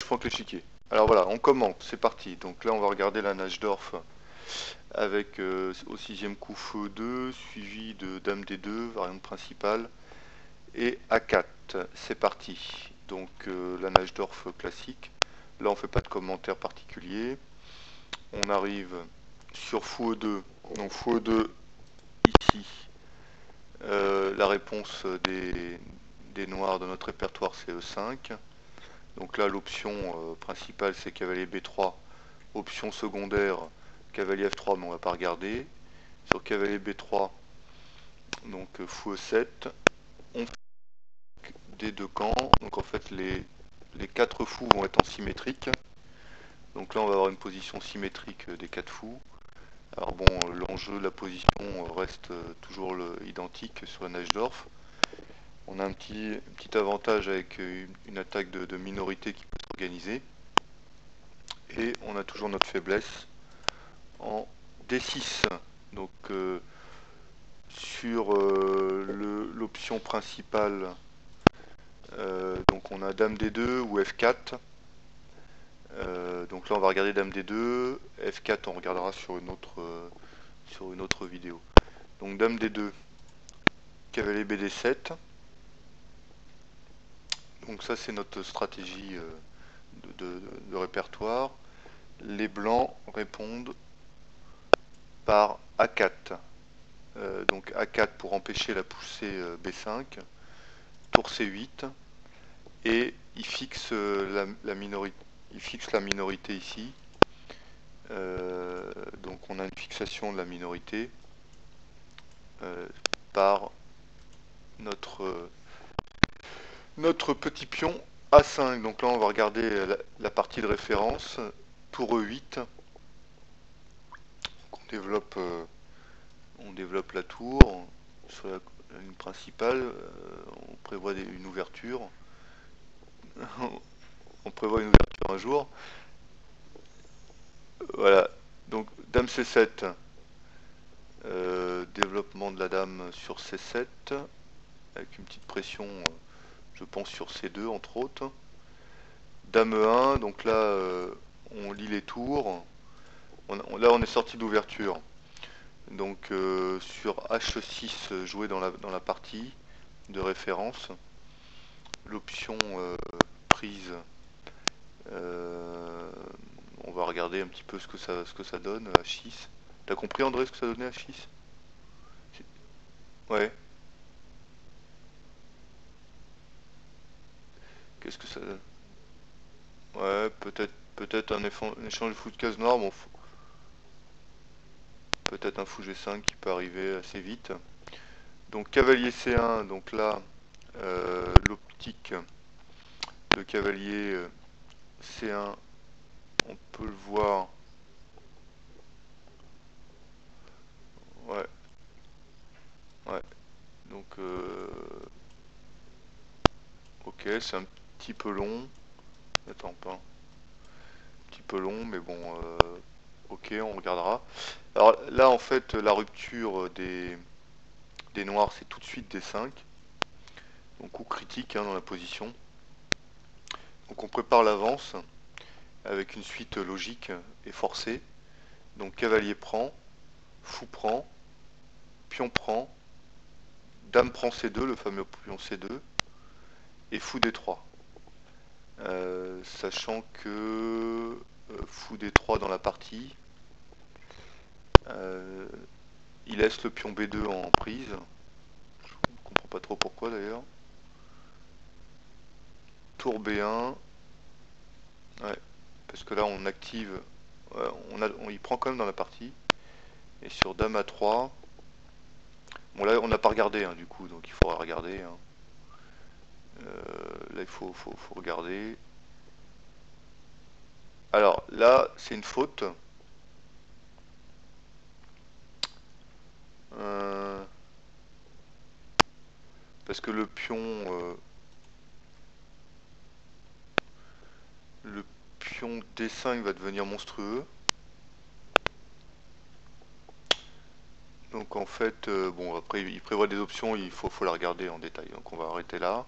prends que l'échiquier. Alors voilà, on commence, c'est parti. Donc là, on va regarder la Najdorf avec au sixième coup fou E2, suivi de Dame D2, variante principale, et A4. C'est parti. Donc la Najdorf classique. Là, on fait pas de commentaire particulier. On arrive sur fou E2. Donc fou E2 ici. La réponse des noirs de notre répertoire, c'est E5. Donc là, l'option principale, c'est cavalier B3. Option secondaire, cavalier F3, mais on va pas regarder. Sur cavalier B3, donc fou E7. On fait des deux camps. Donc en fait, les quatre fous vont être en symétrique. Donc là, on va avoir une position symétrique des quatre fous. Alors bon, l'enjeu de la position reste toujours identique sur la Najdorf. On a un petit avantage avec une attaque de minorité qui peut s'organiser. Et on a toujours notre faiblesse en D6. Donc sur l'option principale, donc on a Dame D2 ou F4. Donc là on va regarder Dame D2, F4 on regardera sur une autre vidéo. Donc Dame D2, cavalier BD7. Donc ça c'est notre stratégie de répertoire. Les blancs répondent par A4. Donc A4 pour empêcher la poussée B5, tour C8, et il fixe la minorité ici. Donc on a une fixation de la minorité par notre petit pion A5. Donc là on va regarder la partie de référence, tour E8. Donc on développe la tour sur la ligne principale. On prévoit une ouverture. On prévoit une ouverture un jour. Voilà. Donc Dame C7. Développement de la dame sur C7 avec une petite pression, je pense, sur C2 entre autres. Dame E1. Donc là, on lit les tours. Là, on est sorti d'ouverture. Donc sur H6 joué dans la partie de référence, l'option prise, on va regarder un petit peu ce que ça donne H6. T'as compris André ce que ça donnait H6? Ouais. Qu'est-ce que ça donne? Ouais, peut-être un échange de fou de case noire, bon, peut-être un fou G5 qui peut arriver assez vite. Donc cavalier C1, donc là l'optique de cavalier C1, on peut le voir. Ouais, ouais. Donc ok, c'est un petit peu long. Attends pas. Un petit peu long, mais bon, ok, on regardera. Alors là, en fait, la rupture des noirs, c'est tout de suite des 5. Donc coup critique dans la position. Donc on prépare l'avance avec une suite logique et forcée. Donc cavalier prend, fou prend, pion prend, dame prend C2, le fameux pion C2, et fou D3. Sachant que fou D3 dans la partie, il laisse le pion B2 en prise. Je ne comprends pas trop pourquoi d'ailleurs. Tour B1. Ouais, parce que là on active. Il prend quand même dans la partie. Et sur Dame A3. Bon là on n'a pas regardé du coup, donc il faudra regarder. Là il faut regarder. Alors là c'est une faute. Parce que le pion D5 va devenir monstrueux. Donc en fait, bon après il prévoit des options, il faut la regarder en détail. Donc on va arrêter là.